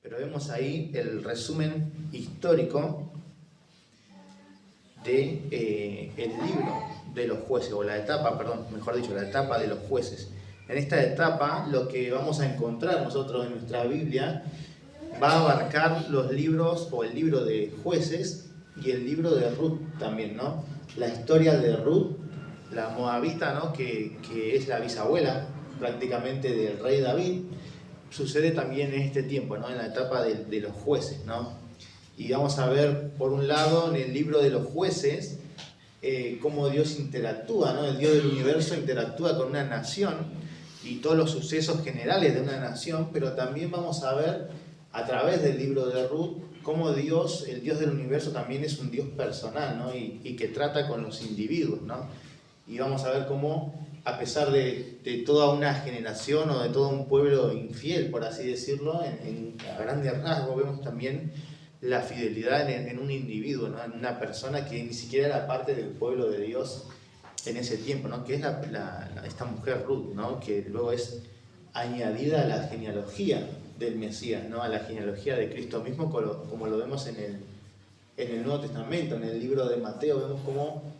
pero vemos ahí el resumen histórico de el libro de los jueces, o la etapa, perdón, mejor dicho, la etapa de los jueces. En esta etapa lo que vamos a encontrar nosotros en nuestra Biblia va a abarcar los libros, o el libro de Jueces y el libro de Ruth también, ¿no? La historia de Ruth, la moabita, ¿no? que es la bisabuela prácticamente del rey David, sucede también en este tiempo, ¿no? En la etapa de los jueces, ¿no? Y vamos a ver, por un lado, en el libro de los jueces, cómo Dios interactúa, ¿no? El Dios del universo interactúa con una nación y todos los sucesos generales de una nación, pero también vamos a ver a través del libro de Ruth cómo Dios, el Dios del universo, también es un Dios personal, ¿no? y que trata con los individuos, ¿no? Y vamos a ver cómo, a pesar de toda una generación o de todo un pueblo infiel, por así decirlo, a grandes rasgos vemos también la fidelidad en un individuo, ¿no? En una persona que ni siquiera era parte del pueblo de Dios en ese tiempo, ¿no? Que es esta mujer Ruth, ¿no? Que luego es añadida a la genealogía del Mesías, ¿no? A la genealogía de Cristo mismo, como lo vemos en el Nuevo Testamento. En el libro de Mateo vemos cómo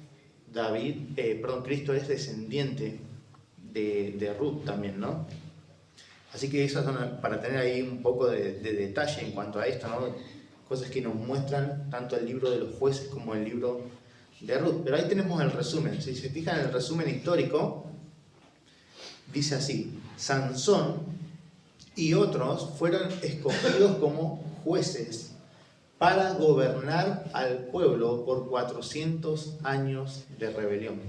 Cristo es descendiente de Ruth también, ¿no? Así que eso es para tener ahí un poco de detalle en cuanto a esto, ¿no? Cosas que nos muestran tanto el libro de los jueces como el libro de Ruth. Pero ahí tenemos el resumen. Si se fijan en el resumen histórico, dice así: Sansón y otros fueron escogidos como jueces para gobernar al pueblo por 400 años de rebelión.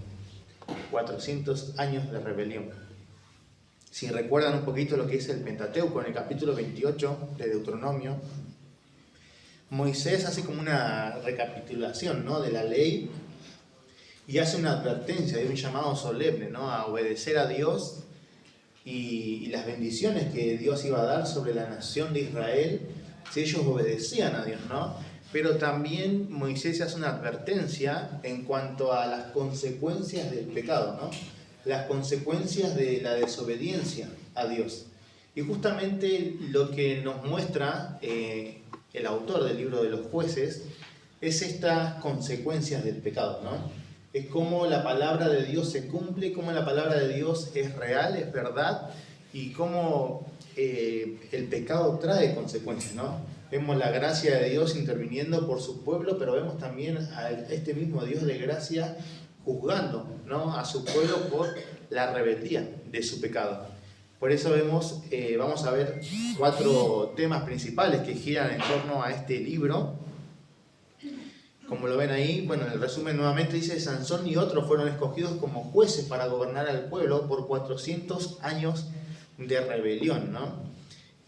400 años de rebelión. Si recuerdan un poquito lo que es el Pentateuco, en el capítulo 28 de Deuteronomio, Moisés hace como una recapitulación, ¿no? De la ley y hace una advertencia, de un llamado solemne, ¿no? A obedecer a Dios y las bendiciones que Dios iba a dar sobre la nación de Israel si ellos obedecían a Dios, ¿no? Pero también Moisés hace una advertencia en cuanto a las consecuencias del pecado, ¿no? Las consecuencias de la desobediencia a Dios. Y justamente lo que nos muestra el autor del libro de los jueces es estas consecuencias del pecado, ¿no? Es cómo la palabra de Dios se cumple, cómo la palabra de Dios es real, es verdad, y cómo el pecado trae consecuencias, ¿no? Vemos la gracia de Dios interviniendo por su pueblo, pero vemos también a este mismo Dios de gracia juzgando, ¿no? A su pueblo por la rebeldía de su pecado. Por eso vamos a ver 4 temas principales que giran en torno a este libro. Como lo ven ahí, bueno, en el resumen nuevamente dice: Sansón y otros fueron escogidos como jueces para gobernar al pueblo por 400 años de rebelión, ¿no?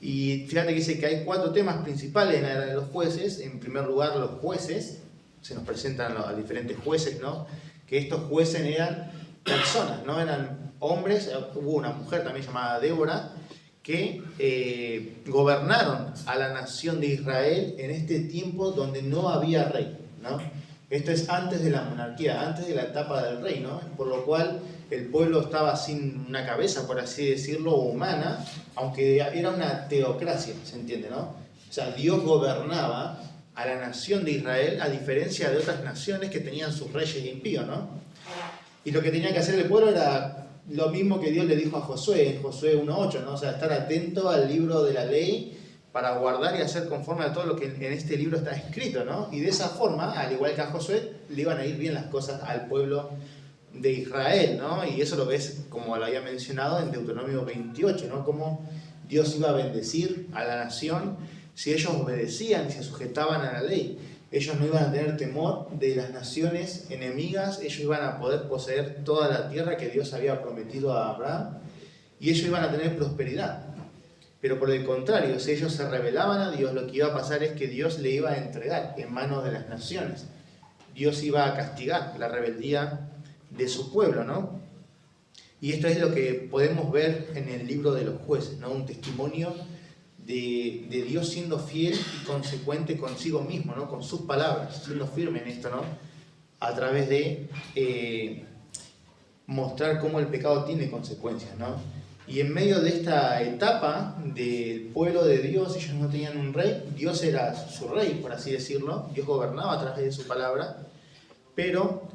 Y fíjate que dice que hay 4 temas principales en la era de los jueces. En primer lugar, los jueces, se nos presentan a diferentes jueces, ¿no? Que estos jueces eran personas, no eran hombres. Hubo una mujer también llamada Débora que gobernaron a la nación de Israel en este tiempo donde no había rey, ¿no? Esto es antes de la monarquía, antes de la etapa del rey, ¿no? Por lo cual el pueblo estaba sin una cabeza, por así decirlo, humana, aunque era una teocracia, ¿se entiende, no? O sea, Dios gobernaba a la nación de Israel, a diferencia de otras naciones que tenían sus reyes impíos, ¿no? Y lo que tenía que hacer el pueblo era lo mismo que Dios le dijo a Josué, en Josué 1.8, ¿no? O sea, estar atento al libro de la ley para guardar y hacer conforme a todo lo que en este libro está escrito, ¿no? Y de esa forma, al igual que a Josué, le iban a ir bien las cosas al pueblo de Israel, ¿no? Y eso lo ves, como lo había mencionado, en Deuteronomio 28, ¿no? Cómo Dios iba a bendecir a la nación si ellos obedecían y se sujetaban a la ley. Ellos no iban a tener temor de las naciones enemigas, ellos iban a poder poseer toda la tierra que Dios había prometido a Abraham, y ellos iban a tener prosperidad. Pero por el contrario, si ellos se rebelaban a Dios, lo que iba a pasar es que Dios le iba a entregar en manos de las naciones. Dios iba a castigar la rebeldía de su pueblo, ¿no? Y esto es lo que podemos ver en el libro de los jueces, ¿no? Un testimonio de Dios siendo fiel y consecuente consigo mismo, ¿no? Con sus palabras, siendo firme en esto, ¿no? A través de mostrar cómo el pecado tiene consecuencias, ¿no? Y en medio de esta etapa del pueblo de Dios, ellos no tenían un rey, Dios era su rey, por así decirlo, Dios gobernaba a través de su palabra, pero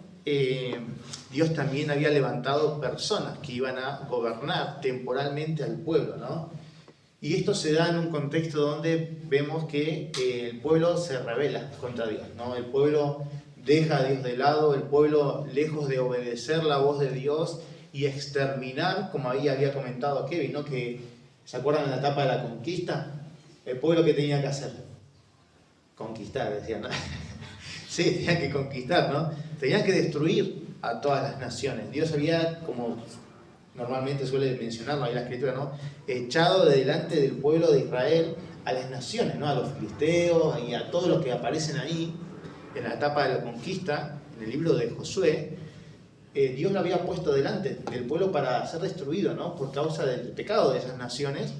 Dios también había levantado personas que iban a gobernar temporalmente al pueblo, ¿no? Y esto se da en un contexto donde vemos que el pueblo se rebela contra Dios, ¿no? El pueblo deja a Dios de lado, el pueblo, lejos de obedecer la voz de Dios y exterminar, como ahí había comentado Kevin, ¿no? Que, ¿se acuerdan de la etapa de la conquista? El pueblo, ¿qué tenía que hacer? Conquistar, decían, ¿no? Sí, tenían que conquistar, ¿no? Tenían que destruir a todas las naciones. Dios había, como normalmente suele mencionarlo ahí en la escritura, ¿no? Echado de delante del pueblo de Israel a las naciones, ¿no? A los filisteos y a todos los que aparecen ahí en la etapa de la conquista, en el libro de Josué. Dios lo había puesto delante del pueblo para ser destruido, ¿no? Por causa del pecado de esas naciones.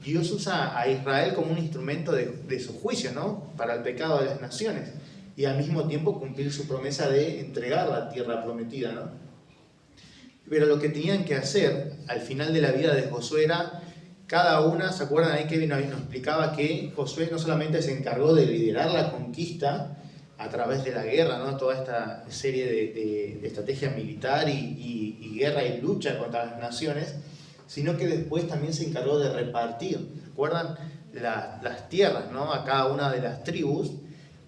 Dios usa a Israel como un instrumento de su juicio, ¿no? Para el pecado de las naciones. Y al mismo tiempo cumplir su promesa de entregar la tierra prometida, ¿no? Pero lo que tenían que hacer al final de la vida de Josué era, cada una, ¿se acuerdan ahí que nos explicaba que Josué no solamente se encargó de liderar la conquista a través de la guerra, ¿no? Toda esta serie de estrategia militar y guerra y lucha contra las naciones, sino que después también se encargó de repartir, ¿se acuerdan? Las tierras, ¿no? A cada una de las tribus,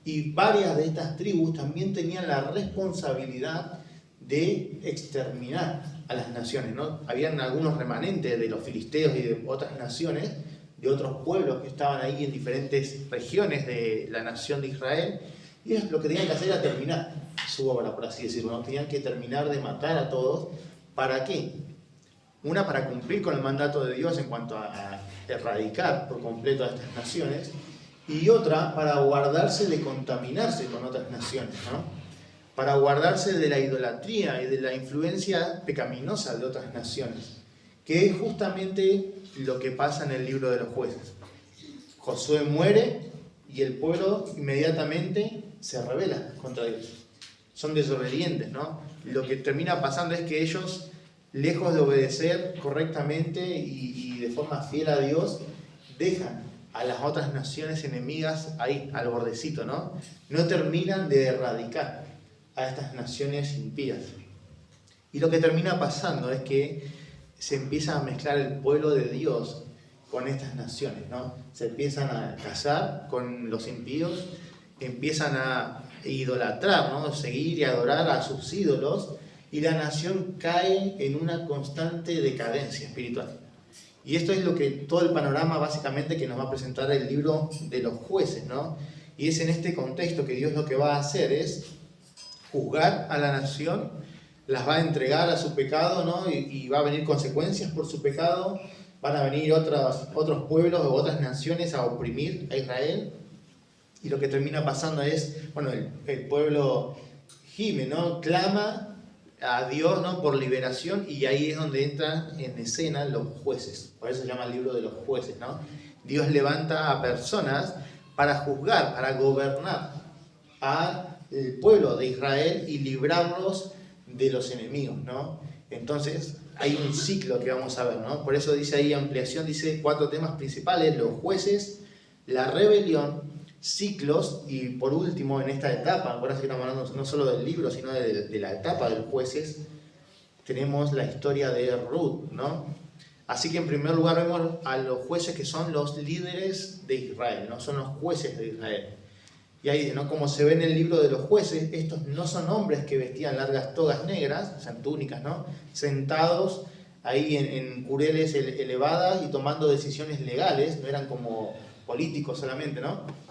y varias de estas tribus también tenían la responsabilidad de exterminar a las naciones, ¿no? Habían algunos remanentes de los filisteos y de otras naciones, de otros pueblos que estaban ahí en diferentes regiones de la nación de Israel, y ellos lo que tenían que hacer era terminar su obra, por así decirlo, ¿no? Tenían que terminar de matar a todos. ¿Para qué? Una, para cumplir con el mandato de Dios en cuanto a erradicar por completo a estas naciones, y otra, para guardarse de contaminarse con otras naciones, ¿no? Para guardarse de la idolatría y de la influencia pecaminosa de otras naciones, que es justamente lo que pasa en el libro de los jueces. Josué muere y el pueblo inmediatamente se rebela contra Dios. Son desobedientes, ¿no? Lo que termina pasando es que ellos, lejos de obedecer correctamente y de forma fiel a Dios, dejan a las otras naciones enemigas ahí, al bordecito, ¿no? No terminan de erradicar a estas naciones impías. Y lo que termina pasando es que se empieza a mezclar el pueblo de Dios con estas naciones, ¿no? Se empiezan a casar con los impíos, empiezan a idolatrar, ¿no? Seguir y adorar a sus ídolos, y la nación cae en una constante decadencia espiritual. Y esto es lo que todo el panorama básicamente que nos va a presentar el libro de los jueces, ¿no? Y es en este contexto que Dios lo que va a hacer es juzgar a la nación, las va a entregar a su pecado, ¿no? Y va a venir consecuencias por su pecado, van a venir otros pueblos o otras naciones a oprimir a Israel, y lo que termina pasando es, bueno, el pueblo gime, ¿no? Clama a Dios, ¿no? Por liberación, y ahí es donde entran en escena los jueces. Por eso se llama el libro de los jueces, ¿no? Dios levanta a personas para juzgar, para gobernar al pueblo de Israel y librarlos de los enemigos, ¿no? Entonces hay un ciclo que vamos a ver, ¿no? Por eso dice ahí ampliación, dice 4 temas principales: los jueces, la rebelión, ciclos, y por último en esta etapa, ahora sí estamos hablando no solo del libro, sino de la etapa de los jueces, tenemos la historia de Ruth, ¿no? Así que en primer lugar vemos a los jueces que son los líderes de Israel, ¿no? Son los jueces de Israel. Y ahí, ¿no? Como se ve en el libro de los jueces, estos no son hombres que vestían largas togas negras, o sea, túnicas, ¿no? Sentados ahí en cureles elevadas y tomando decisiones legales, no eran como políticos solamente, ¿no?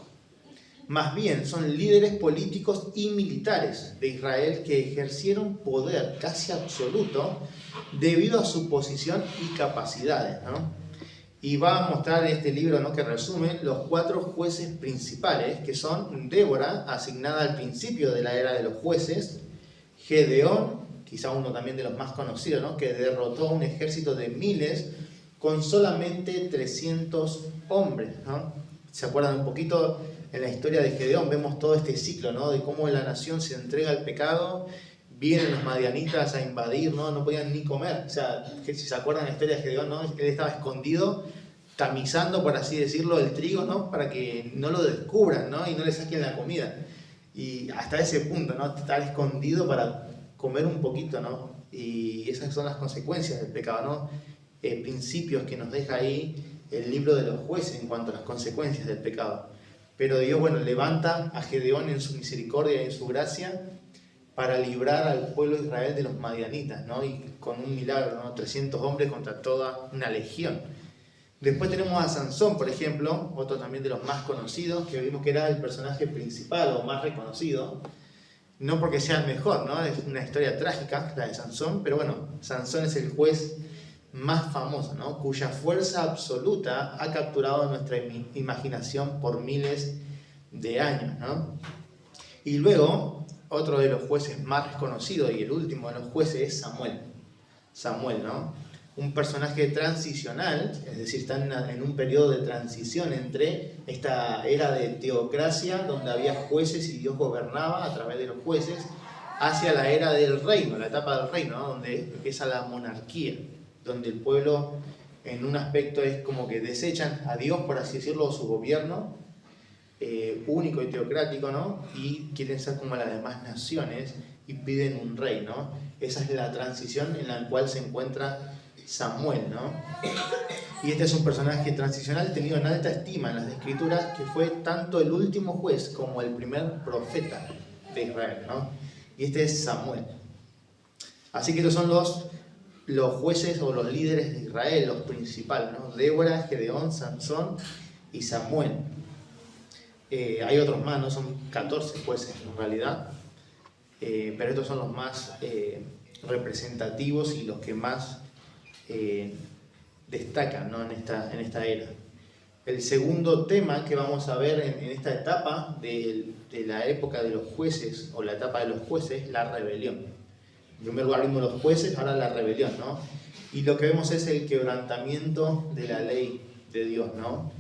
Más bien, son líderes políticos y militares de Israel que ejercieron poder casi absoluto debido a su posición y capacidades, ¿no? Y va a mostrar este libro, ¿no? Que resume los 4 jueces principales, que son Débora, asignada al principio de la era de los jueces, Gedeón, quizá uno también de los más conocidos, ¿no? Que derrotó a un ejército de miles con solamente 300 hombres, ¿no? ¿Se acuerdan un poquito? En la historia de Gedeón vemos todo este ciclo, ¿no? De cómo la nación se entrega al pecado, vienen los madianitas a invadir, ¿no? No podían ni comer. O sea, que si se acuerdan la historia de Gedeón, ¿no? Él estaba escondido, tamizando, por así decirlo, el trigo, ¿no? Para que no lo descubran, ¿no? Y no le saquen la comida. Y hasta ese punto, ¿no? Estar escondido para comer un poquito, ¿no? Y esas son las consecuencias del pecado, ¿no? Principios que nos deja ahí el libro de los jueces en cuanto a las consecuencias del pecado. Pero Dios, bueno, levanta a Gedeón en su misericordia y en su gracia para librar al pueblo de Israel de los madianitas, ¿no? Y con un milagro, ¿no? 300 hombres contra toda una legión. Después tenemos a Sansón, por ejemplo, otro también de los más conocidos, que vimos que era el personaje principal o más reconocido. No porque sea el mejor, ¿no? Es una historia trágica, la de Sansón, pero bueno, Sansón es el juez más famoso, ¿no? Cuya fuerza absoluta ha capturado nuestra imaginación por miles de años, ¿no? Y luego, otro de los jueces más reconocidos y el último de los jueces es Samuel, ¿no? Un personaje transicional, es decir, está en un periodo de transición entre esta era de teocracia, donde había jueces y Dios gobernaba a través de los jueces, hacia la era del reino, la etapa del reino, ¿no? Donde empieza la monarquía, donde el pueblo en un aspecto es como que desechan a Dios, por así decirlo, su gobierno único y teocrático, ¿no? Y quieren ser como las demás naciones y piden un rey, ¿no? Esa es la transición en la cual se encuentra Samuel, ¿no? Y este es un personaje transicional tenido en alta estima en las Escrituras, que fue tanto el último juez como el primer profeta de Israel, ¿no? Y este es Samuel. Así que estos son los jueces o los líderes de Israel, los principales, ¿no? Débora, Gedeón, Sansón y Samuel. Hay otros más, ¿no? Son 14 jueces en realidad, pero estos son los más representativos y los que más destacan, ¿no? en esta era. El segundo tema que vamos a ver en esta etapa de la época de los jueces, o la etapa de los jueces, es la rebelión. En primer lugar vimos los jueces, ahora la rebelión, ¿no? Y lo que vemos es el quebrantamiento de la ley de Dios, ¿no?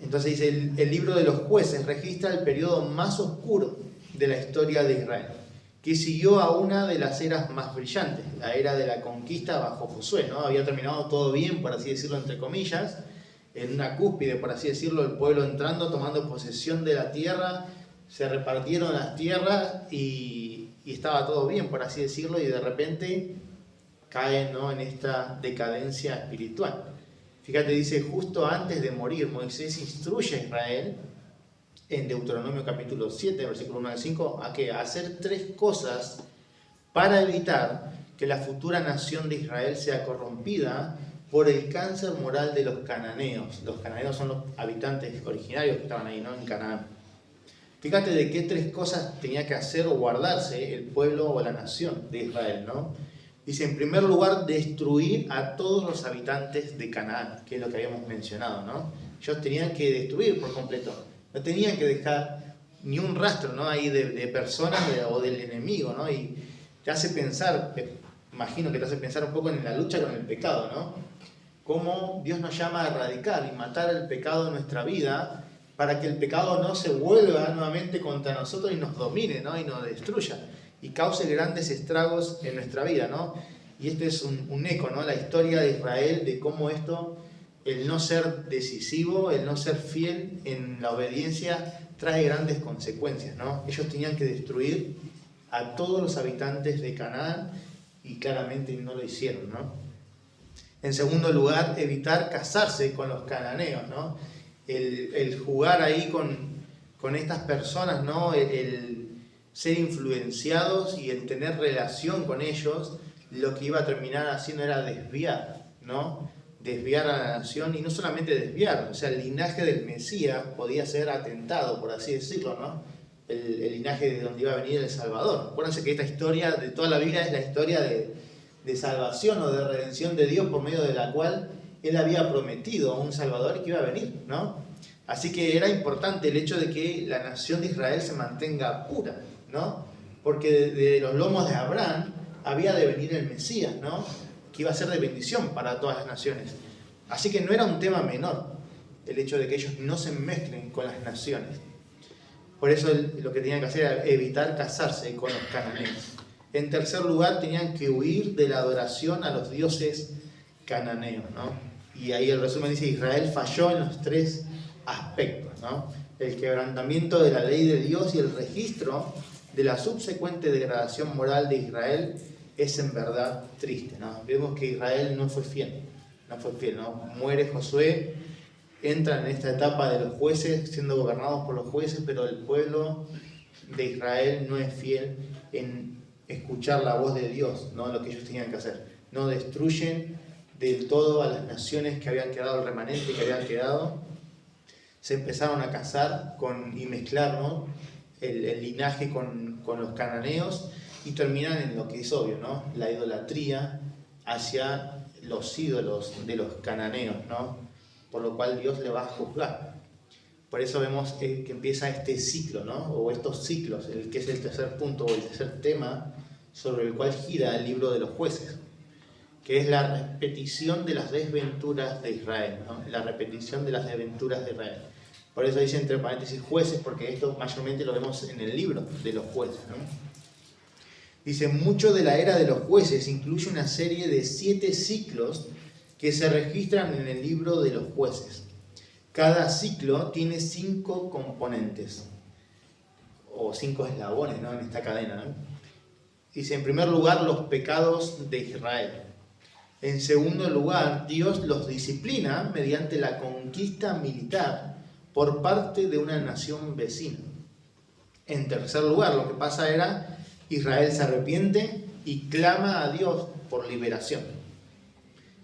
Entonces dice, el libro de los jueces registra el periodo más oscuro de la historia de Israel, que siguió a una de las eras más brillantes, la era de la conquista bajo Josué, ¿no? Había terminado todo bien, por así decirlo, entre comillas, en una cúspide, por así decirlo, el pueblo entrando, tomando posesión de la tierra, se repartieron las tierras y estaba todo bien, por así decirlo, y de repente caen, ¿no? en esta decadencia espiritual. Fíjate, dice, justo antes de morir, Moisés instruye a Israel, en Deuteronomio capítulo 7, versículo 1 al 5, a hacer 3 cosas para evitar que la futura nación de Israel sea corrompida por el cáncer moral de los cananeos. Los cananeos son los habitantes originarios que estaban ahí, ¿no? En Canaán. Fíjate de qué 3 cosas tenía que hacer o guardarse el pueblo o la nación de Israel, ¿no? Dice, en primer lugar, destruir a todos los habitantes de Canaán, que es lo que habíamos mencionado, ¿no? Ellos tenían que destruir por completo. No tenían que dejar ni un rastro, ¿no? ahí de personas o del enemigo, ¿no? Y te hace pensar, imagino que te hace pensar un poco en la lucha con el pecado, ¿no? Cómo Dios nos llama a erradicar y matar el pecado en nuestra vida para que el pecado no se vuelva nuevamente contra nosotros y nos domine, ¿no? Y nos destruya y cause grandes estragos en nuestra vida, ¿no? Y este es un eco, ¿no? La historia de Israel, de cómo esto, el no ser decisivo, el no ser fiel en la obediencia, trae grandes consecuencias, ¿no? Ellos tenían que destruir a todos los habitantes de Canaán y claramente no lo hicieron, ¿no? En segundo lugar, evitar casarse con los cananeos, ¿no? El jugar ahí con estas personas, ¿no? El ser influenciados y el tener relación con ellos, lo que iba a terminar haciendo era desviar, ¿no? Desviar a la nación, y no solamente desviar, o sea, el linaje del Mesías podía ser atentado, por así decirlo, ¿no? El linaje de donde iba a venir el Salvador. Acuérdense que esta historia de toda la Biblia es la historia de salvación o de redención de Dios, por medio de la cual Él había prometido a un Salvador que iba a venir, ¿no? Así que era importante el hecho de que la nación de Israel se mantenga pura, ¿no? Porque de los lomos de Abraham había de venir el Mesías, ¿no? Que iba a ser de bendición para todas las naciones. Así que no era un tema menor el hecho de que ellos no se mezclen con las naciones. Por eso lo que tenían que hacer era evitar casarse con los cananeos. En tercer lugar, tenían que huir de la adoración a los dioses cananeos, ¿no? Y ahí el resumen dice: Israel falló en los tres aspectos, ¿no? El quebrantamiento de la ley de Dios y el registro de la subsecuente degradación moral de Israel es en verdad triste, ¿no? Vemos que Israel no fue fiel, ¿no? Muere Josué, entran en esta etapa de los jueces, siendo gobernados por los jueces, pero el pueblo de Israel no es fiel en escuchar la voz de Dios, ¿no? Lo que ellos tenían que hacer. No destruyen del todo a las naciones que habían quedado, el remanente que habían quedado. Se empezaron a casar y mezclar, ¿no? el linaje con los cananeos, y terminan en lo que es obvio, ¿no? La idolatría hacia los ídolos de los cananeos, ¿no? Por lo cual Dios le va a juzgar. Por eso vemos que empieza este ciclo, ¿no? O estos ciclos, el que es el tercer punto o el tercer tema sobre el cual gira el libro de los jueces, que es la repetición de las desventuras de Israel, ¿no? La repetición de las desventuras de Israel. Por eso dice entre paréntesis jueces, porque esto mayormente lo vemos en el libro de los jueces, ¿no? Dice: mucho de la era de los jueces incluye una serie de 7 ciclos que se registran en el libro de los jueces. Cada ciclo tiene 5 componentes, o 5 eslabones, ¿no? En esta cadena, ¿no? Dice: en primer lugar, los pecados de Israel. En segundo lugar, Dios los disciplina mediante la conquista militar por parte de una nación vecina. En tercer lugar, lo que pasa era: Israel se arrepiente y clama a Dios por liberación.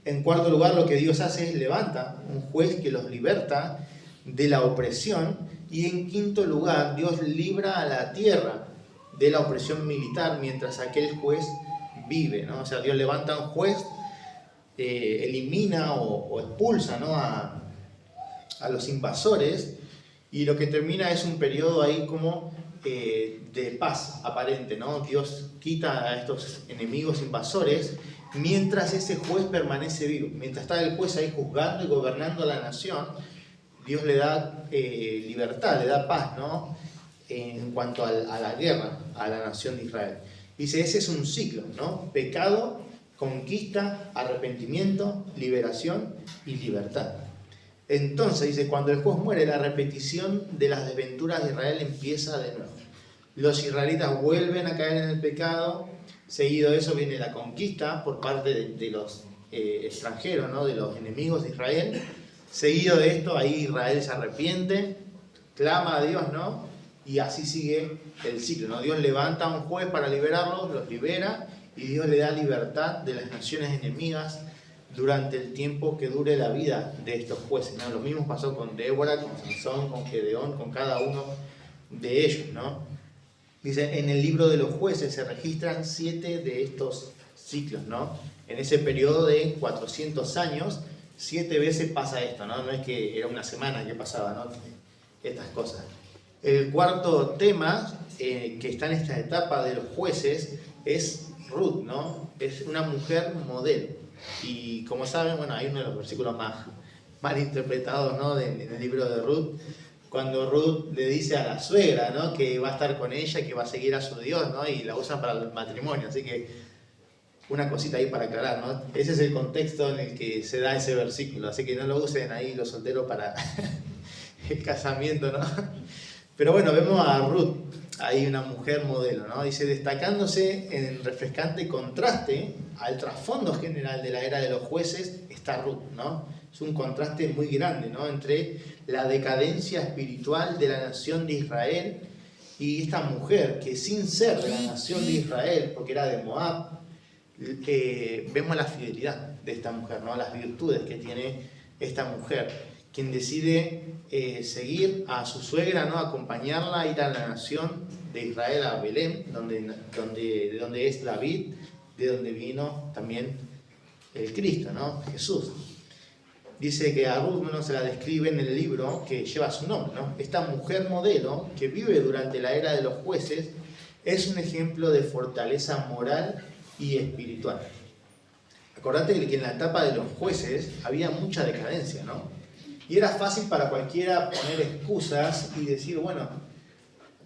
En cuarto lugar, lo que Dios hace es levanta un juez que los liberta de la opresión. Y en quinto lugar, Dios libra a la tierra de la opresión militar mientras aquel juez vive, ¿no? O sea, Dios levanta a un juez, elimina o expulsa, ¿no? a los invasores, y lo que termina es un periodo ahí como de paz aparente, ¿no? Dios quita a estos enemigos invasores mientras ese juez permanece vivo. Mientras está el juez ahí juzgando y gobernando la nación, Dios le da libertad, le da paz, ¿no? En cuanto a la guerra a la nación de Israel. Dice: ese es un ciclo, ¿no? Pecado, conquista, arrepentimiento, liberación y libertad. Entonces, dice, cuando el juez muere, la repetición de las desventuras de Israel empieza de nuevo. Los israelitas vuelven a caer en el pecado. Seguido de eso viene la conquista por parte de los extranjeros, ¿no? De los enemigos de Israel. Seguido de esto, ahí Israel se arrepiente, clama a Dios, ¿no? Y así sigue el ciclo, ¿no? Dios levanta a un juez para liberarlos, los libera, y Dios le da libertad de las naciones enemigas durante el tiempo que dure la vida de estos jueces, ¿no? Lo mismo pasó con Débora, con Sansón, con Gedeón, con cada uno de ellos, ¿no? Dice: en el libro de los jueces se registran 7 de estos ciclos, ¿no? En ese periodo de 400 años, 7 veces pasa esto, ¿no? No es que era una semana que pasaba, ¿no? Estas cosas. El cuarto tema que está en esta etapa de los jueces es Ruth, ¿no? Es una mujer modelo. Y como saben, bueno, hay uno de los versículos más mal interpretados, ¿no? En el libro de Ruth, cuando Ruth le dice a la suegra, ¿no? Que va a estar con ella, que va a seguir a su Dios, ¿no? Y la usan para el matrimonio. Así que una cosita ahí para aclarar, ¿no? Ese es el contexto en el que se da ese versículo. Así que no lo usen ahí los solteros para el casamiento, ¿no? Pero bueno, vemos a Ruth, ahí una mujer modelo, ¿no? Dice: destacándose en refrescante contraste al trasfondo general de la era de los jueces está Ruth, ¿no? Es un contraste muy grande, ¿no? Entre la decadencia espiritual de la nación de Israel y esta mujer que, sin ser de la nación de Israel, porque era de Moab, vemos la fidelidad de esta mujer, ¿no? Las virtudes que tiene esta mujer, quien decide seguir a su suegra, ¿no? Acompañarla, ir a la nación de Israel, a Belén, de donde es David, de donde vino también el Cristo, ¿no? Jesús. Dice que a Ruth no se la describe en el libro que lleva su nombre, ¿no? Esta mujer modelo que vive durante la era de los jueces es un ejemplo de fortaleza moral y espiritual. Acordate que en la etapa de los jueces había mucha decadencia, ¿no? Y era fácil para cualquiera poner excusas y decir, bueno,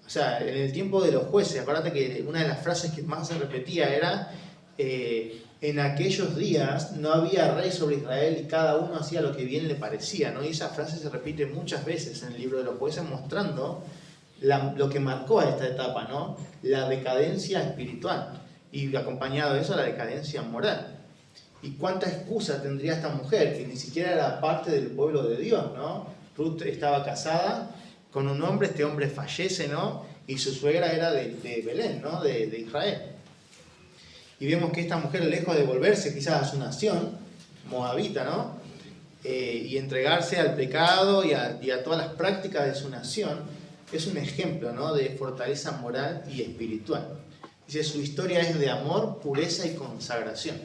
O sea, en el tiempo de los jueces, acuérdate que una de las frases que más se repetía era, en aquellos días no había rey sobre Israel y cada uno hacía lo que bien le parecía, ¿no? Y esa frase se repite muchas veces en el libro de los jueces, mostrando lo que marcó a esta etapa, ¿no? La decadencia espiritual y acompañado de eso la decadencia moral. ¿Y cuánta excusa tendría esta mujer que ni siquiera era parte del pueblo de Dios, ¿no? Ruth estaba casada con un hombre, este hombre fallece, ¿no? Y su suegra era de Belén, ¿no? De Israel. Y vemos que esta mujer, lejos de volverse quizás a su nación, moabita, ¿no? Y entregarse al pecado y a todas las prácticas de su nación, es un ejemplo, ¿no? De fortaleza moral y espiritual. Dice, su historia es de amor, pureza y consagración.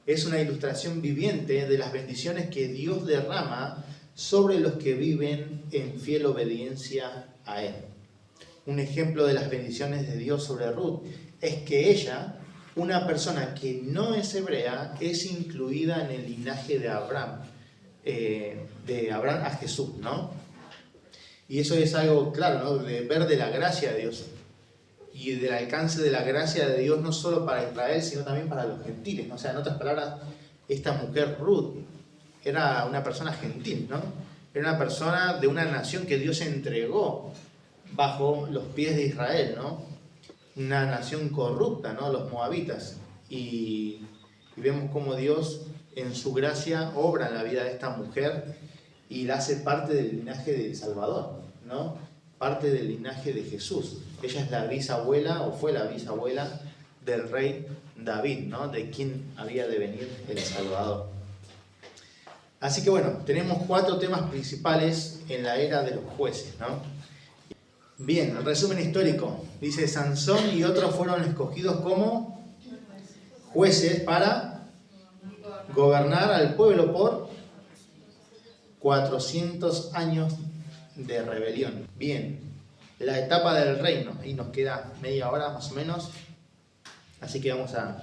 Es una ilustración viviente de las bendiciones que Dios derrama sobre los que viven en fiel obediencia a Él. Un ejemplo de las bendiciones de Dios sobre Ruth es que ella, una persona que no es hebrea, es incluida en el linaje de Abraham a Jesús, ¿no? Y eso es algo claro, ¿no? De ver de la gracia de Dios y del alcance de la gracia de Dios no solo para Israel, sino también para los gentiles, ¿no? O sea, en otras palabras, esta mujer Ruth era una persona gentil, ¿no? Era una persona de una nación que Dios entregó bajo los pies de Israel, ¿no? Una nación corrupta, ¿no? Los moabitas. Y vemos cómo Dios en su gracia obra en la vida de esta mujer y la hace parte del linaje del Salvador, ¿no? Parte del linaje de Jesús. Ella es la bisabuela, o fue la bisabuela del rey David, ¿no? De quien había de venir el Salvador. Así que bueno, tenemos 4 temas principales en la era de los jueces, ¿no? Bien, el resumen histórico. Dice, Sansón y otros fueron escogidos como jueces para gobernar al pueblo por 400 años de rebelión. Bien, la etapa del reino. Ahí nos queda media hora más o menos. Así que vamos a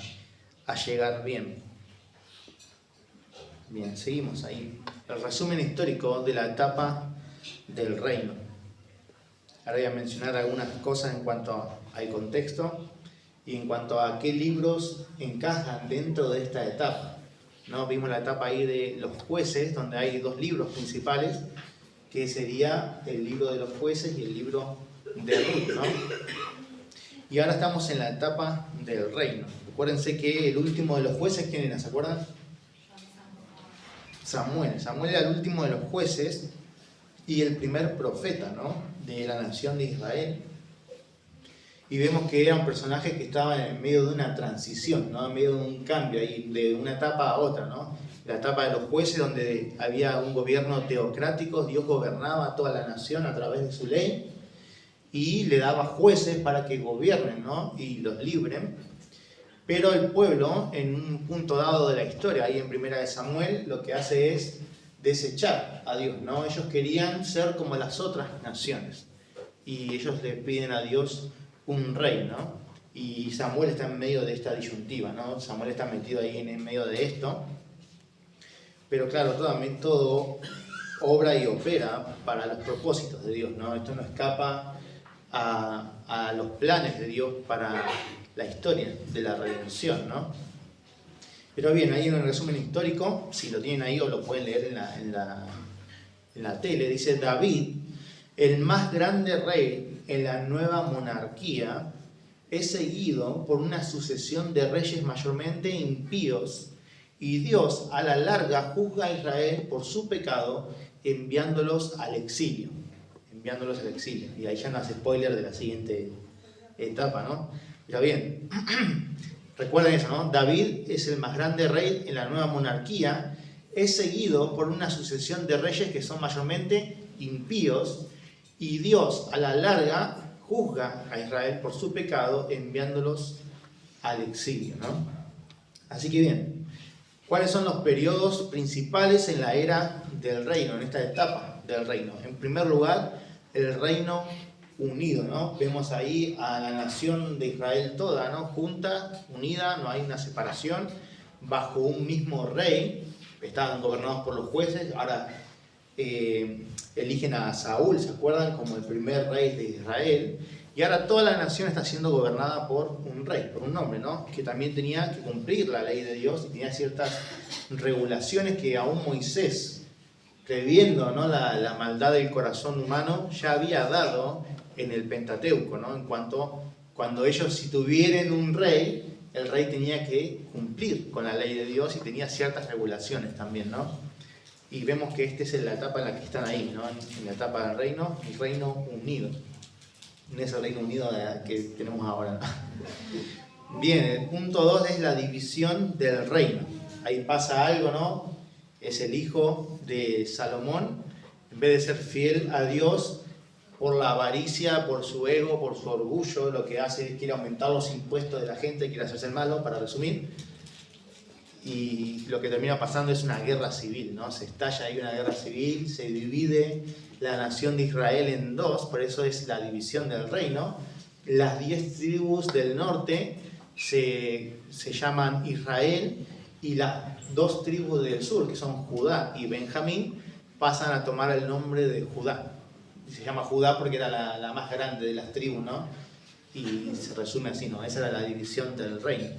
llegar bien. Bien, seguimos ahí. El resumen histórico de la etapa del reino. Ahora voy a mencionar algunas cosas en cuanto al contexto y en cuanto a qué libros encajan dentro de esta etapa, ¿no? Vimos la etapa ahí de los jueces, donde hay 2 libros principales, que sería el libro de los jueces y el libro de Ruth, ¿no? Y ahora estamos en la etapa del reino. Acuérdense que el último de los jueces, ¿quién era? ¿Se acuerdan? Samuel. Samuel era el último de los jueces y el primer profeta, ¿no? De la nación de Israel. Y vemos que era un personaje que estaba en medio de una transición, ¿no? En medio de un cambio ahí, de una etapa a otra, ¿no? La etapa de los jueces, donde había un gobierno teocrático, Dios gobernaba a toda la nación a través de su ley y le daba jueces para que gobiernen, ¿no? Y los libren. Pero el pueblo, en un punto dado de la historia, ahí en Primera de Samuel, lo que hace es desechar a Dios, ¿no? Ellos querían ser como las otras naciones y ellos le piden a Dios un rey, ¿no? Y Samuel está en medio de esta disyuntiva, ¿no? Samuel está metido ahí en medio de esto, pero claro, todo obra y opera para los propósitos de Dios, ¿no? Esto no escapa a los planes de Dios para la historia de la redención, ¿no? Pero bien, ahí en el resumen histórico, si lo tienen ahí o lo pueden leer en la tele, dice David, el más grande rey en la nueva monarquía, es seguido por una sucesión de reyes mayormente impíos, y Dios a la larga juzga a Israel por su pecado, enviándolos al exilio. Y ahí ya no hace spoiler de la siguiente etapa, ¿no? Pero bien, recuerden eso, ¿no? David es el más grande rey en la nueva monarquía, es seguido por una sucesión de reyes que son mayormente impíos, y Dios a la larga juzga a Israel por su pecado, enviándolos al exilio, ¿no? Así que bien, ¿cuáles son los periodos principales en la era del reino, en esta etapa del reino? En primer lugar, el reino unido, ¿no? Vemos ahí a la nación de Israel toda, ¿no? Junta, unida, no hay una separación, bajo un mismo rey. Estaban gobernados por los jueces. Ahora, eligen a Saúl, ¿se acuerdan? Como el primer rey de Israel. Y ahora toda la nación está siendo gobernada por un rey, por un hombre, ¿no? Que también tenía que cumplir la ley de Dios y tenía ciertas regulaciones que aún Moisés, previendo, ¿no?, la maldad del corazón humano, ya había dado en el Pentateuco, ¿no? En cuanto, cuando ellos, si tuvieran un rey, el rey tenía que cumplir con la ley de Dios y tenía ciertas regulaciones también, ¿no? Y vemos que esta es la etapa en la que están ahí, ¿no? En la etapa del reino, el Reino Unido. No es el Reino Unido que tenemos ahora, ¿no? Bien, el punto 2 es la división del reino. Ahí pasa algo, ¿no? Es el hijo de Salomón, en vez de ser fiel a Dios, por la avaricia, por su ego, por su orgullo, lo que hace es quiere aumentar los impuestos de la gente, quiere hacerse el malo, para resumir. Y lo que termina pasando es una guerra civil, ¿no? Se estalla ahí una guerra civil, se divide la nación de Israel en dos, por eso es la división del reino. Las 10 tribus del norte se llaman Israel, y las 2 tribus del sur, que son Judá y Benjamín, pasan a tomar el nombre de Judá. Y se llama Judá porque era la más grande de las tribus, ¿no? Y se resume así, ¿no? Esa era la división del reino.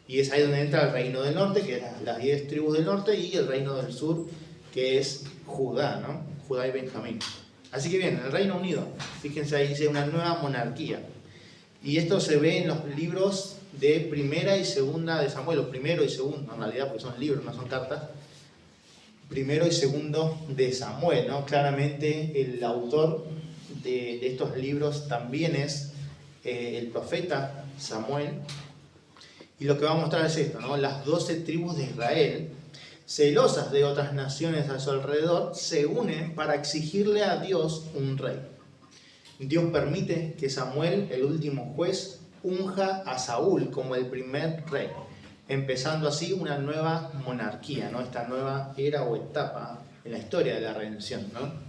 Y es ahí donde entra el reino del norte, que es las 10 tribus del norte, y el reino del sur, que es Judá, ¿no? Judá y Benjamín. Así que bien, el Reino Unido, fíjense ahí, dice una nueva monarquía. Y esto se ve en los libros de primera y segunda de Samuel, o primero y segundo, en realidad, porque son libros, no son cartas. Primero y segundo de Samuel, ¿no? Claramente el autor de estos libros también es el profeta Samuel. Y lo que va a mostrar es esto, ¿no? Las 12 tribus de Israel, celosas de otras naciones a su alrededor, se unen para exigirle a Dios un rey. Dios permite que Samuel, el último juez, unja a Saúl como el primer rey, empezando así una nueva monarquía, ¿no? Esta nueva era o etapa en la historia de la redención, ¿no?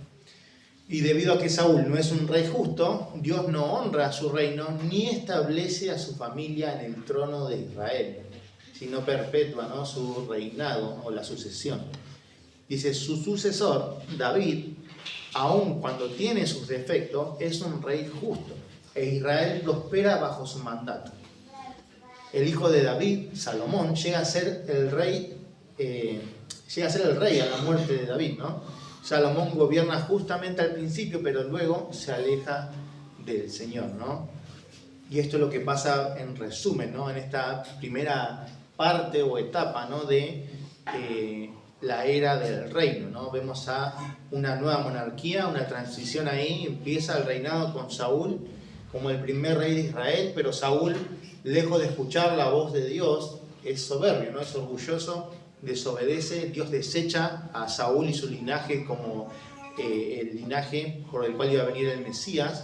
Y debido a que Saúl no es un rey justo, Dios no honra su reino ni establece a su familia en el trono de Israel, sino perpetúa, ¿no?, su reinado o la sucesión. Dice, su sucesor, David, aun cuando tiene sus defectos, es un rey justo, e Israel prospera bajo su mandato. El hijo de David, Salomón, llega a ser el rey a la muerte de David, ¿no? Salomón gobierna justamente al principio, pero luego se aleja del Señor, ¿no? Y esto es lo que pasa en resumen, ¿no? En esta primera parte o etapa, ¿no?, de la era del reino, ¿no? Vemos a una nueva monarquía, una transición ahí, empieza el reinado con Saúl como el primer rey de Israel, pero Saúl, lejos de escuchar la voz de Dios, es soberbio, ¿no? Es orgulloso, desobedece. Dios desecha a Saúl y su linaje como el linaje por el cual iba a venir el Mesías,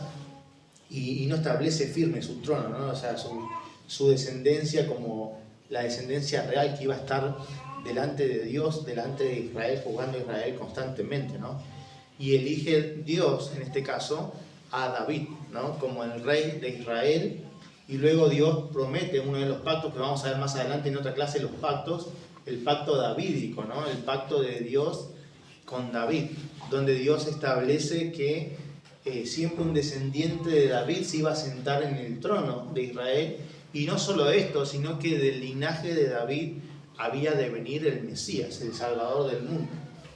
y no establece firme su trono, ¿no? O sea, su descendencia como la descendencia real que iba a estar delante de Dios, delante de Israel, juzgando a Israel constantemente, ¿no? Y elige Dios, en este caso, a David, ¿no?, como el rey de Israel. Y luego Dios promete uno de los pactos que vamos a ver más adelante en otra clase, los pactos, el pacto davídico, ¿no?, el pacto de Dios con David, donde Dios establece que siempre un descendiente de David se iba a sentar en el trono de Israel. Y no solo esto, sino que del linaje de David había de venir el Mesías, el Salvador del mundo.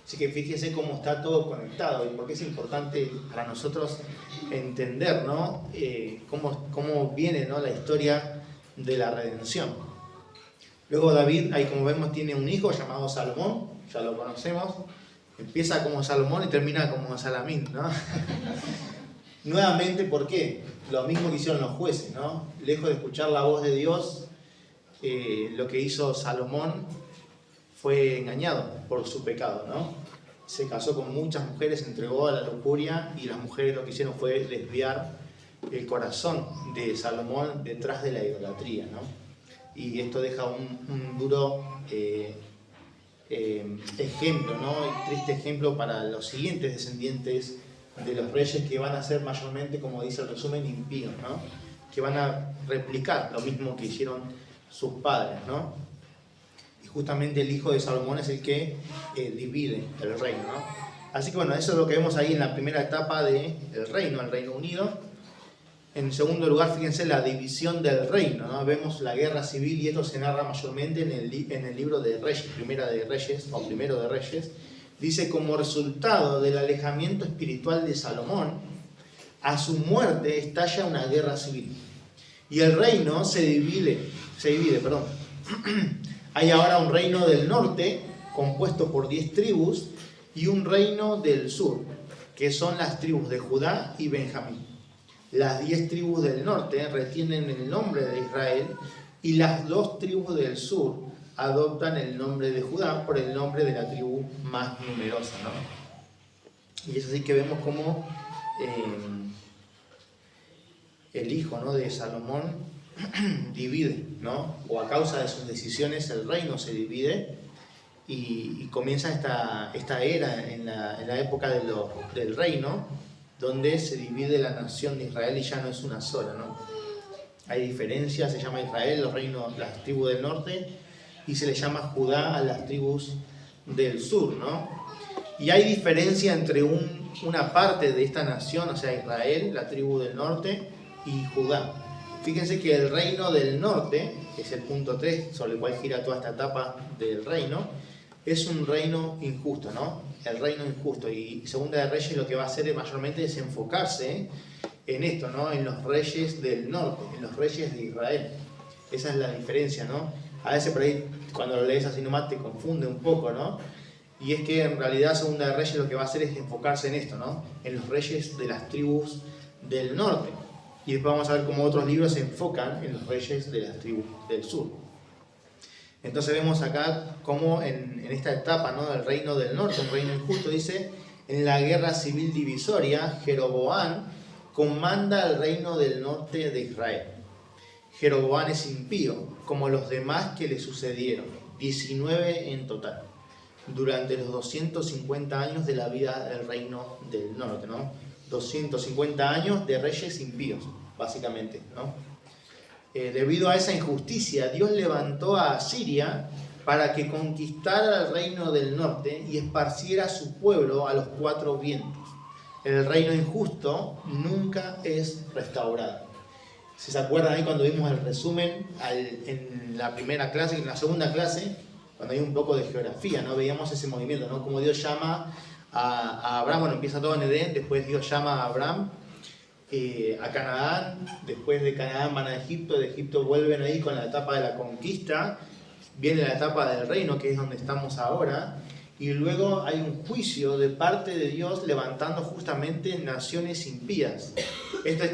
Así que fíjese cómo está todo conectado y por qué es importante para nosotros entender, ¿no?, cómo viene, ¿no?, la historia de la redención. Luego David, ahí como vemos, tiene un hijo llamado Salomón, ya lo conocemos. Empieza como Salomón y termina como Salamín, ¿no? Nuevamente, ¿por qué? Lo mismo que hicieron los jueces, ¿no? Lejos de escuchar la voz de Dios, lo que hizo Salomón fue engañado por su pecado, ¿no? Se casó con muchas mujeres, se entregó a la lujuria, y las mujeres lo que hicieron fue desviar el corazón de Salomón detrás de la idolatría, ¿no? Y esto deja un duro ejemplo, ¿no?, y triste ejemplo para los siguientes descendientes de los reyes, que van a ser mayormente, como dice el resumen, impíos, ¿no?, que van a replicar lo mismo que hicieron sus padres, ¿no? Y justamente el hijo de Salomón es el que divide el reino, ¿no? Así que bueno, eso es lo que vemos ahí en la primera etapa del reino, el Reino Unido. En segundo lugar, fíjense la división del reino, ¿no? Vemos la guerra civil y esto se narra mayormente en el libro de Reyes, primero de Reyes. Dice, como resultado del alejamiento espiritual de Salomón, a su muerte estalla una guerra civil. Y el reino se divide. Hay ahora un reino del norte, compuesto por 10 tribus, y un reino del sur, que son las tribus de Judá y Benjamín. Las 10 tribus del norte retienen el nombre de Israel, y las 2 tribus del sur adoptan el nombre de Judá por el nombre de la tribu más numerosa, ¿no? Y es así que vemos cómo el hijo, ¿no?, de Salomón divide, ¿no? O a causa de sus decisiones el reino se divide y comienza esta era en la época del reino, donde se divide la nación de Israel y ya no es una sola, ¿no? Hay diferencias, se llama Israel, los reinos, las tribus del norte, y se le llama Judá a las tribus del sur, ¿no? Y hay diferencia entre una parte de esta nación, o sea, Israel, la tribu del norte, y Judá. Fíjense que el reino del norte, que es el punto 3, sobre el cual gira toda esta etapa del reino, es un reino injusto, ¿no? El reino injusto. Y Segunda de Reyes lo que va a hacer mayormente es enfocarse en esto, ¿no? En los reyes del norte, en los reyes de Israel. Esa es la diferencia, ¿no? A veces por ahí, cuando lo lees así nomás, te confunde un poco, ¿no? Y es que en realidad Segunda de Reyes lo que va a hacer es enfocarse en esto, ¿no? En los reyes de las tribus del norte. Y después vamos a ver cómo otros libros se enfocan en los reyes de las tribus del sur. Entonces vemos acá cómo en esta etapa, ¿no?, del reino del norte, un reino injusto, dice, en la guerra civil divisoria, Jeroboam comanda el reino del norte de Israel. Jeroboam es impío, como los demás que le sucedieron, 19 en total, durante los 250 años de la vida del reino del norte, ¿no? 250 años de reyes impíos, básicamente, ¿no? Debido a esa injusticia, Dios levantó a Asiria para que conquistara el reino del norte y esparciera a su pueblo a los 4 vientos. El reino injusto nunca es restaurado. Si se acuerdan ahí cuando vimos el resumen en la primera clase y en la segunda clase, cuando hay un poco de geografía, ¿no? Veíamos ese movimiento, ¿no? Como Dios llama a Abraham, bueno, empieza todo en Edén, después Dios llama a Abraham a Canaán, después de Canaán van a Egipto, de Egipto vuelven ahí con la etapa de la conquista, viene la etapa del reino, que es donde estamos ahora, y luego hay un juicio de parte de Dios levantando justamente naciones impías. Esto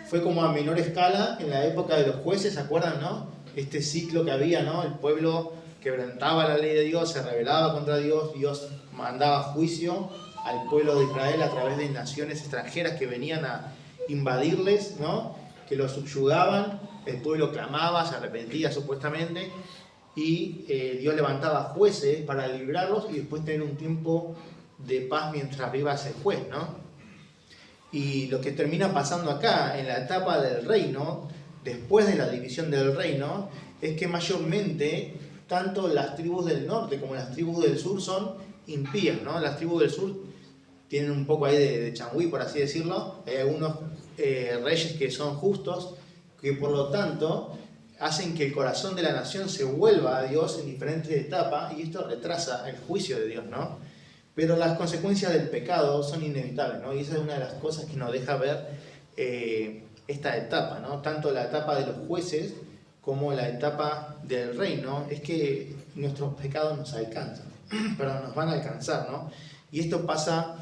fue como a menor escala en la época de los jueces, ¿se acuerdan, no? Este ciclo que había, ¿no? El pueblo quebrantaba la ley de Dios, se rebelaba contra Dios, Dios mandaba juicio al pueblo de Israel a través de naciones extranjeras que venían a invadirles, ¿no? Que los subyugaban, el pueblo clamaba, se arrepentía supuestamente, y Dios levantaba jueces para librarlos y después tener un tiempo de paz mientras viva ese juez, ¿no? Y lo que termina pasando acá, en la etapa del reino, después de la división del reino, es que mayormente tanto las tribus del norte como las tribus del sur son impías, ¿no? Las tribus del sur tienen un poco ahí de changüí, por así decirlo. Hay algunos reyes que son justos, que por lo tanto hacen que el corazón de la nación se vuelva a Dios en diferentes etapas, y esto retrasa el juicio de Dios, ¿no? Pero las consecuencias del pecado son inevitables, ¿no? Y esa es una de las cosas que nos deja ver esta etapa, ¿no? Tanto la etapa de los jueces como la etapa del reino, es que nuestros pecados nos alcanzan, pero nos van a alcanzar, ¿no? Y esto pasa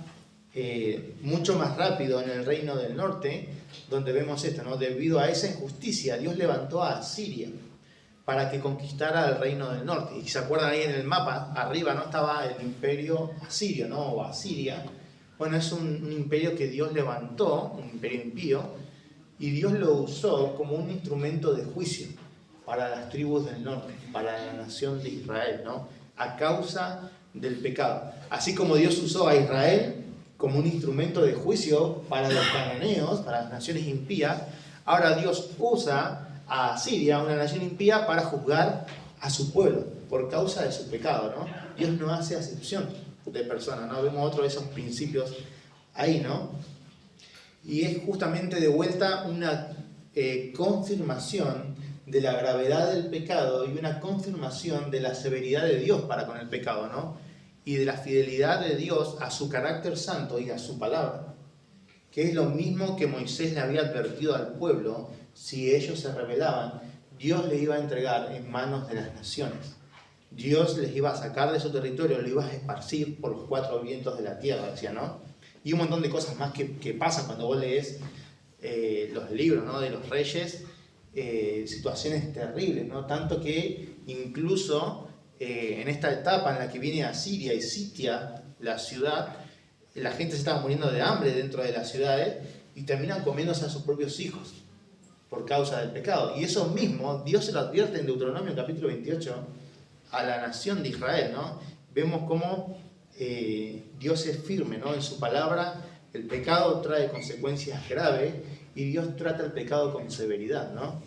mucho más rápido en el reino del norte, donde vemos esto, ¿no? Debido a esa injusticia, Dios levantó a Asiria para que conquistara el reino del norte. Y si se acuerdan ahí en el mapa, arriba no estaba el imperio asirio, ¿no? O Asiria. Bueno, es un imperio que Dios levantó, un imperio impío, y Dios lo usó como un instrumento de juicio para las tribus del norte, para la nación de Israel, ¿no? A causa del pecado. Así como Dios usó a Israel como un instrumento de juicio para los cananeos, para las naciones impías, ahora Dios usa a Asiria, una nación impía, para juzgar a su pueblo por causa de su pecado, ¿no? Dios no hace acepción. de personas, ¿no? Vemos otro de esos principios ahí, ¿no? Y es justamente de vuelta una confirmación de la gravedad del pecado y una confirmación de la severidad de Dios para con el pecado, ¿no? Y de la fidelidad de Dios a su carácter santo y a su palabra, que es lo mismo que Moisés le había advertido al pueblo: si ellos se rebelaban, Dios les iba a entregar en manos de las naciones. Dios les iba a sacar de su territorio, lo iba a esparcir por los 4 vientos de la tierra, decía, ¿no? Y un montón de cosas más que pasan cuando vos lees los libros, ¿no?, de los reyes, situaciones terribles, ¿no? Tanto que incluso en esta etapa en la que viene Asiria y sitia la ciudad, la gente se estaba muriendo de hambre dentro de las ciudades y terminan comiéndose a sus propios hijos por causa del pecado. Y eso mismo Dios se lo advierte en Deuteronomio capítulo 28 a la nación de Israel, ¿no? Vemos cómo Dios es firme, ¿no?, en su palabra. El pecado trae consecuencias graves y Dios trata el pecado con severidad, ¿no?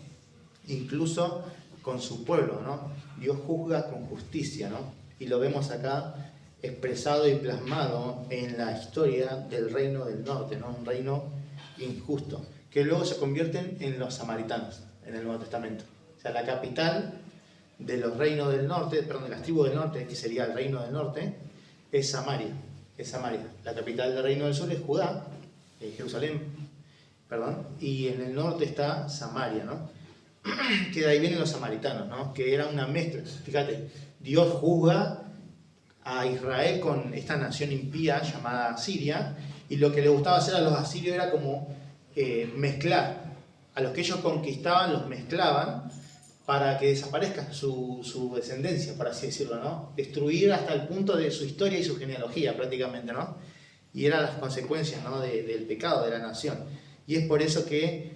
Incluso con su pueblo, ¿no? Dios juzga con justicia, ¿no? Y lo vemos acá expresado y plasmado en la historia del reino del norte, ¿no? Un reino injusto, que luego se convierten en los samaritanos en el Nuevo Testamento. O sea, la capital de los reinos del norte, perdón, de las tribus del norte, que sería el reino del norte, es Samaria. Es Samaria. La capital del reino del sur es Judá, Jerusalén, perdón, y en el norte está Samaria, ¿no? Que de ahí vienen los samaritanos, ¿no? Que era una mezcla. Fíjate, Dios juzga a Israel con esta nación impía llamada Asiria, y lo que le gustaba hacer a los asirios era como mezclar. A los que ellos conquistaban los mezclaban para que desaparezca su descendencia, por así decirlo, ¿no? Destruir hasta el punto de su historia y su genealogía prácticamente, ¿no? Y eran las consecuencias, ¿no?, del pecado de la nación. Y es por eso que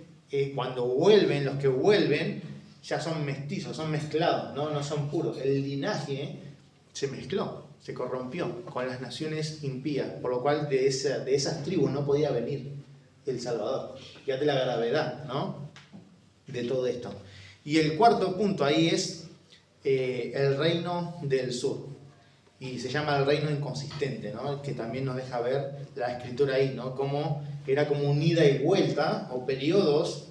cuando vuelven, los que vuelven ya son mestizos, son mezclados, ¿no? No son puros. El linaje se mezcló, se corrompió con las naciones impías, por lo cual de esas tribus no podía venir el Salvador. Fíjate la gravedad, ¿no?, de todo esto. Y el cuarto punto ahí es el reino del sur. Y se llama el reino inconsistente, ¿no?, que también nos deja ver la escritura ahí, ¿no?, cómo era como un ida y vuelta o periodos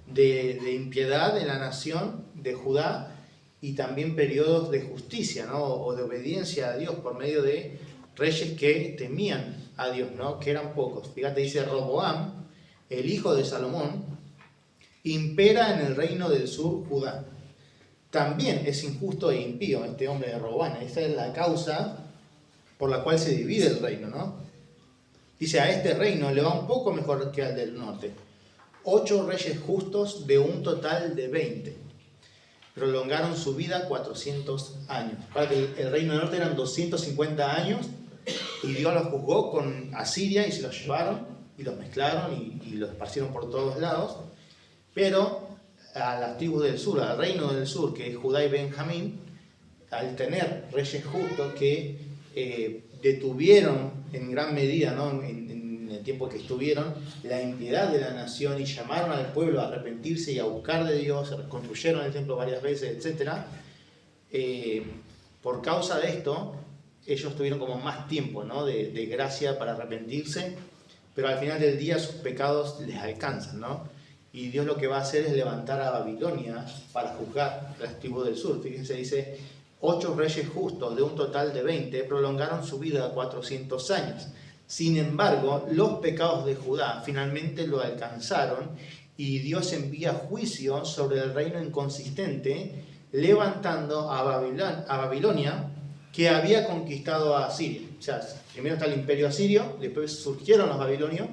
de impiedad en la nación de Judá y también periodos de justicia, ¿no?, o de obediencia a Dios por medio de reyes que temían a Dios, ¿no?, que eran pocos. Fíjate, dice Roboam, el hijo de Salomón, impera en el reino del sur Judá. También es injusto e impío este hombre de Roboam. Esa es la causa por la cual se divide el reino, ¿no? Dice, a este reino le va un poco mejor que al del norte. 8 reyes justos de un total de 20. Prolongaron su vida 400 años. Para que el reino del norte eran 250 años y Dios los juzgó con Asiria y se los llevaron y los mezclaron y los esparcieron por todos lados. Pero a las tribus del sur, al reino del sur, que es Judá y Benjamín, al tener reyes justos que detuvieron en gran medida, ¿no?, en el tiempo que estuvieron, la impiedad de la nación y llamaron al pueblo a arrepentirse y a buscar de Dios, se reconstruyeron el templo varias veces, etc. Por causa de esto, ellos tuvieron como más tiempo, ¿no?, de gracia para arrepentirse, pero al final del día sus pecados les alcanzan, ¿no? Y Dios lo que va a hacer es levantar a Babilonia para juzgar las tribus del sur. Fíjense, dice, 8 reyes justos de un total de 20 prolongaron su vida a 400 años. Sin embargo, los pecados de Judá finalmente lo alcanzaron y Dios envía juicio sobre el reino inconsistente, levantando a Babilonia, que había conquistado a Asiria. O sea, primero está el imperio asirio, después surgieron los babilonios,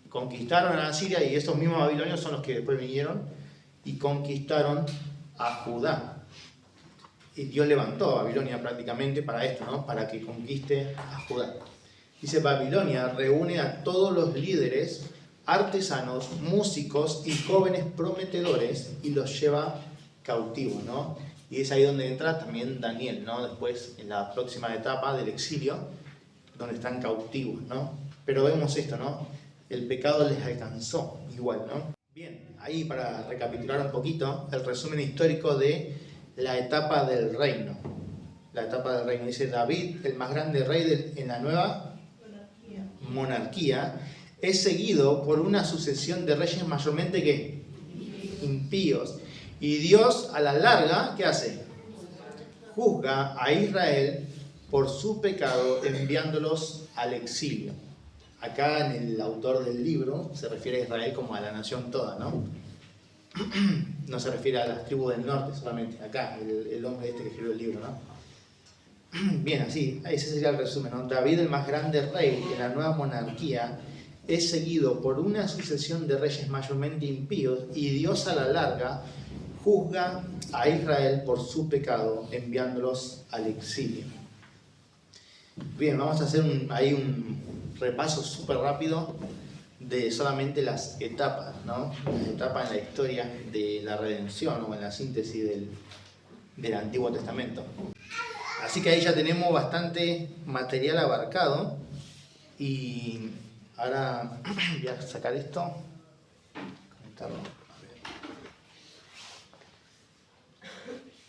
conquistaron a Asiria y estos mismos babilonios son los que después vinieron y conquistaron a Judá. Y Dios levantó a Babilonia prácticamente para esto, ¿no?, para que conquiste a Judá. Dice, Babilonia reúne a todos los líderes, artesanos, músicos y jóvenes prometedores y los lleva cautivos, ¿no? Y es ahí donde entra también Daniel, ¿no?, después en la próxima etapa del exilio, donde están cautivos, ¿no? Pero vemos esto, ¿no? El pecado les alcanzó igual, ¿no? Bien, ahí para recapitular un poquito el resumen histórico de la etapa del reino. la etapa del reino. Dice David, el más grande rey en la nueva monarquía, es seguido por una sucesión de reyes mayormente ¿qué? Impíos. Y Dios a la larga, ¿qué hace? Juzga a Israel por su pecado enviándolos al exilio. Acá en el autor del libro se refiere a Israel como a la nación toda, ¿no? No se refiere a las tribus del norte solamente, acá, el hombre este que escribió el libro, ¿no? Bien, así, ese sería el resumen, ¿no? David, el más grande rey en la nueva monarquía, es seguido por una sucesión de reyes mayormente impíos y Dios a la larga juzga a Israel por su pecado enviándolos al exilio. Bien, vamos a hacer ahí un repaso súper rápido de solamente las etapas, ¿no? Las etapas en la historia de la redención o en la síntesis del Antiguo Testamento. Así que ahí ya tenemos bastante material abarcado y ahora voy a sacar esto, conectarlo.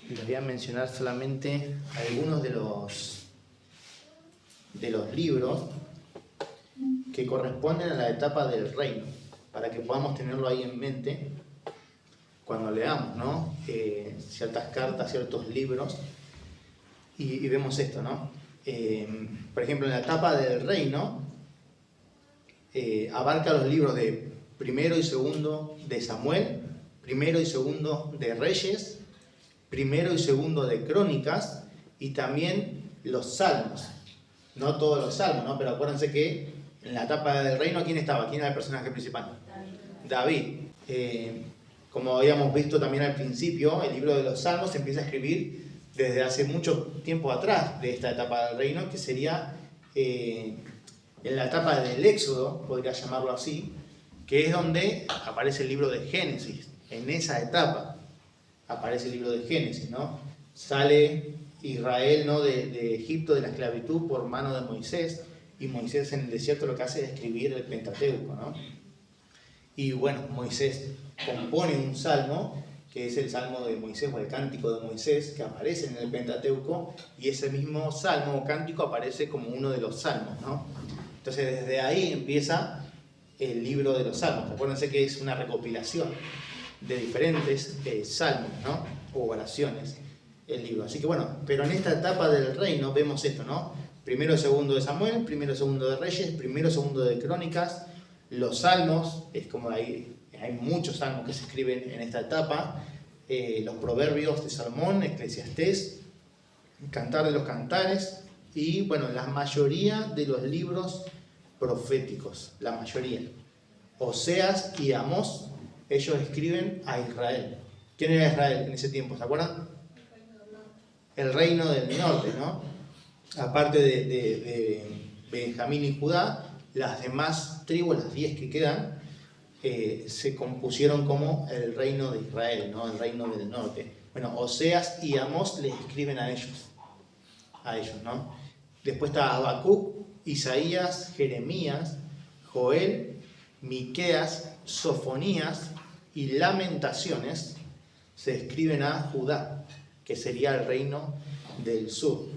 Les voy a mencionar solamente algunos de los libros que corresponden a la etapa del reino, para que podamos tenerlo ahí en mente cuando leamos, ¿no? Ciertas cartas, ciertos libros, y vemos esto, ¿no? Por ejemplo, en la etapa del reino, abarca los libros de primero y segundo de Samuel, primero y segundo de Reyes, primero y segundo de Crónicas, y también los Salmos. No todos los Salmos, ¿no? Pero acuérdense que en la etapa del reino, ¿quién estaba? ¿Quién era el personaje principal? David. Como habíamos visto también al principio, el libro de los Salmos se empieza a escribir desde hace mucho tiempo atrás de esta etapa del reino, que sería en la etapa del Éxodo, podría llamarlo así, que es donde aparece el libro de Génesis. En esa etapa aparece el libro de Génesis, ¿no? Sale Israel, ¿no? de Egipto, de la esclavitud, por mano de Moisés, y Moisés en el desierto lo que hace es escribir el Pentateuco, ¿no? Y bueno, Moisés compone un salmo, que es el salmo de Moisés o el cántico de Moisés, que aparece en el Pentateuco, y ese mismo salmo o cántico aparece como uno de los salmos, ¿no? Entonces desde ahí empieza el libro de los salmos. Acuérdense que es una recopilación de diferentes salmos, ¿no? O oraciones, el libro. Así que bueno, pero en esta etapa del reino vemos esto, ¿no? Primero y segundo de Samuel, primero y segundo de Reyes, primero y segundo de Crónicas, los salmos, es como hay muchos salmos que se escriben en esta etapa, los proverbios de Salomón, Eclesiastés, Cantar de los Cantares y bueno, la mayoría de los libros proféticos, la mayoría. Oseas y Amós, ellos escriben a Israel. ¿Quién era Israel en ese tiempo? ¿Se acuerdan? El reino del norte, ¿no? Aparte de Benjamín y Judá, las demás tribus, las 10 que quedan, se compusieron como el reino de Israel, ¿no? El reino del norte. Bueno, Oseas y Amós les escriben a ellos, ¿no? Después está Habacuc, Isaías, Jeremías, Joel, Miqueas, Sofonías y Lamentaciones se escriben a Judá, que sería el reino del sur.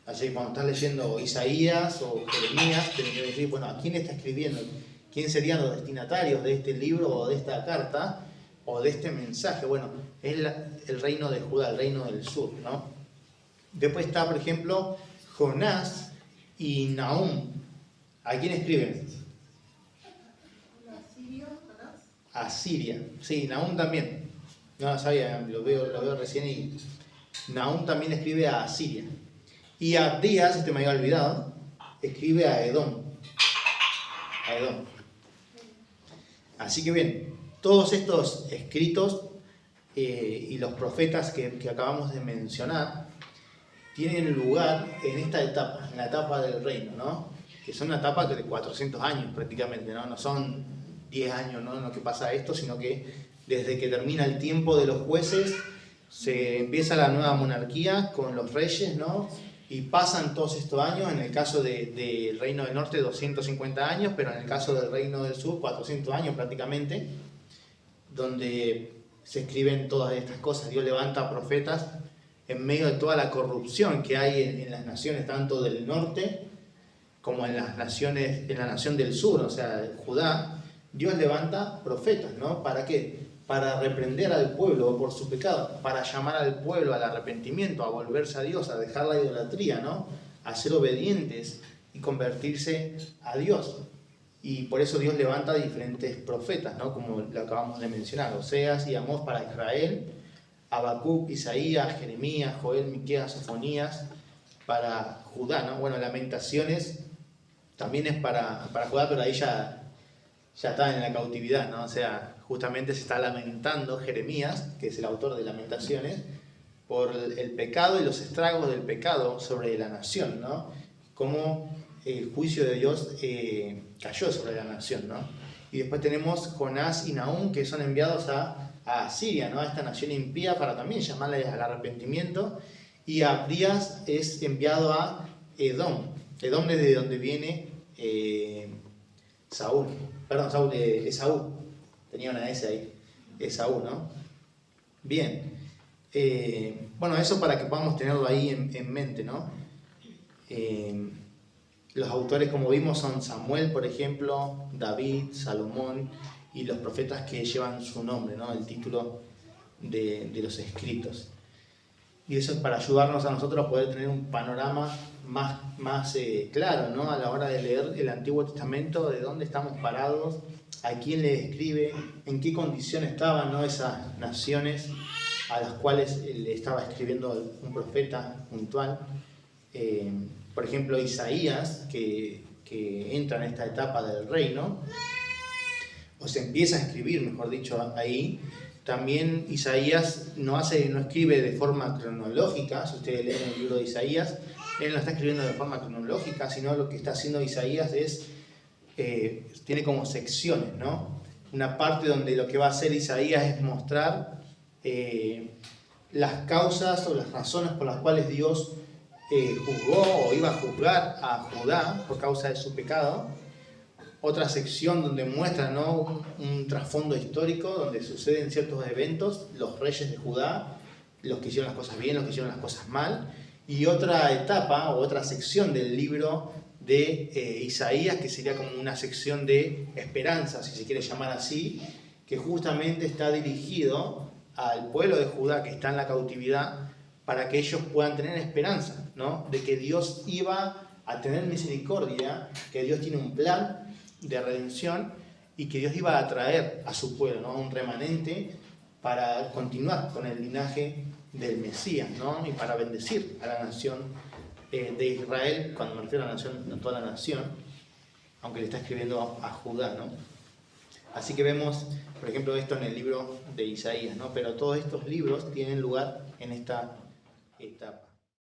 Así que cuando estás leyendo Isaías o Jeremías, tenés que decir, bueno, ¿a quién está escribiendo? ¿Quién serían los destinatarios de este libro o de esta carta o de este mensaje? Bueno, es el reino de Judá, el reino del sur, ¿no? Después está, por ejemplo, Jonás y Nahum. ¿A quién escriben? A Siria. Sí, Nahum también. No lo sabía, lo veo recién y Nahum también escribe a Siria. Y Abdías, este me había olvidado, escribe a Edom. Así que bien, todos estos escritos y los profetas que acabamos de mencionar tienen lugar en esta etapa, en la etapa del reino, ¿no? Que son una etapa de 400 años prácticamente, ¿no? No son 10 años, ¿no? Lo que pasa esto, sino que desde que termina el tiempo de los jueces se empieza la nueva monarquía con los reyes, ¿no? Y pasan todos estos años, en el caso del Reino del Norte 250 años, pero en el caso del Reino del Sur 400 años prácticamente, donde se escriben todas estas cosas. Dios levanta profetas en medio de toda la corrupción que hay en las naciones, tanto del norte como en las naciones, en la nación del sur, o sea, Judá, Dios levanta profetas, ¿no? ¿Para qué? Para reprender al pueblo por su pecado, para llamar al pueblo al arrepentimiento, a volverse a Dios, a dejar la idolatría, ¿no? A ser obedientes y convertirse a Dios. Y por eso Dios levanta diferentes profetas, ¿no? Como lo acabamos de mencionar, Oseas y Amós para Israel, Habacuc, Isaías, Jeremías, Joel, Miqueas, Sofonías para Judá, ¿no? Bueno, Lamentaciones también es para Judá, pero ahí ya están en la cautividad, ¿no? O sea, justamente se está lamentando Jeremías, que es el autor de Lamentaciones, por el pecado y los estragos del pecado sobre la nación, ¿no? Cómo el juicio de Dios cayó sobre la nación, ¿no? Y después tenemos Jonás y Nahum, que son enviados a Asiria, ¿no? A esta nación impía, para también llamarles al arrepentimiento. Y Abdías es enviado a Edom. Edom es de donde viene Esaú, tenía una S ahí, Esaú, ¿no? Bien, bueno, eso para que podamos tenerlo ahí en mente, ¿no? Los autores, como vimos, son Samuel, por ejemplo, David, Salomón y los profetas que llevan su nombre, ¿no? El título de los escritos. Y eso es para ayudarnos a nosotros a poder tener un panorama más claro, ¿no? A la hora de leer el Antiguo Testamento, de dónde estamos parados, a quién le escribe, en qué condición estaban, ¿no? Esas naciones a las cuales le estaba escribiendo un profeta puntual. Por ejemplo, Isaías, que entra en esta etapa del reino, o se empieza a escribir, mejor dicho, ahí. También Isaías no escribe de forma cronológica. Si ustedes leen el libro de Isaías, él no está escribiendo de forma cronológica, sino lo que está haciendo Isaías es, tiene como secciones, ¿no? Una parte donde lo que va a hacer Isaías es mostrar las causas o las razones por las cuales Dios juzgó o iba a juzgar a Judá por causa de su pecado. Otra sección donde muestra, ¿no? un trasfondo histórico donde suceden ciertos eventos, los reyes de Judá, los que hicieron las cosas bien, los que hicieron las cosas mal, y otra etapa o otra sección del libro de Isaías, que sería como una sección de esperanza, si se quiere llamar así, que justamente está dirigido al pueblo de Judá que está en la cautividad, para que ellos puedan tener esperanza, ¿no? De que Dios iba a tener misericordia, que Dios tiene un plan de redención y que Dios iba a traer a su pueblo, ¿no? Un remanente para continuar con el linaje del Mesías, ¿no? Y para bendecir a la nación de Israel. Cuando me refiero a la nación, no toda la nación, aunque le está escribiendo a Judá, ¿no? Así que vemos, por ejemplo, esto en el libro de Isaías, ¿no? Pero todos estos libros tienen lugar en esta etapa.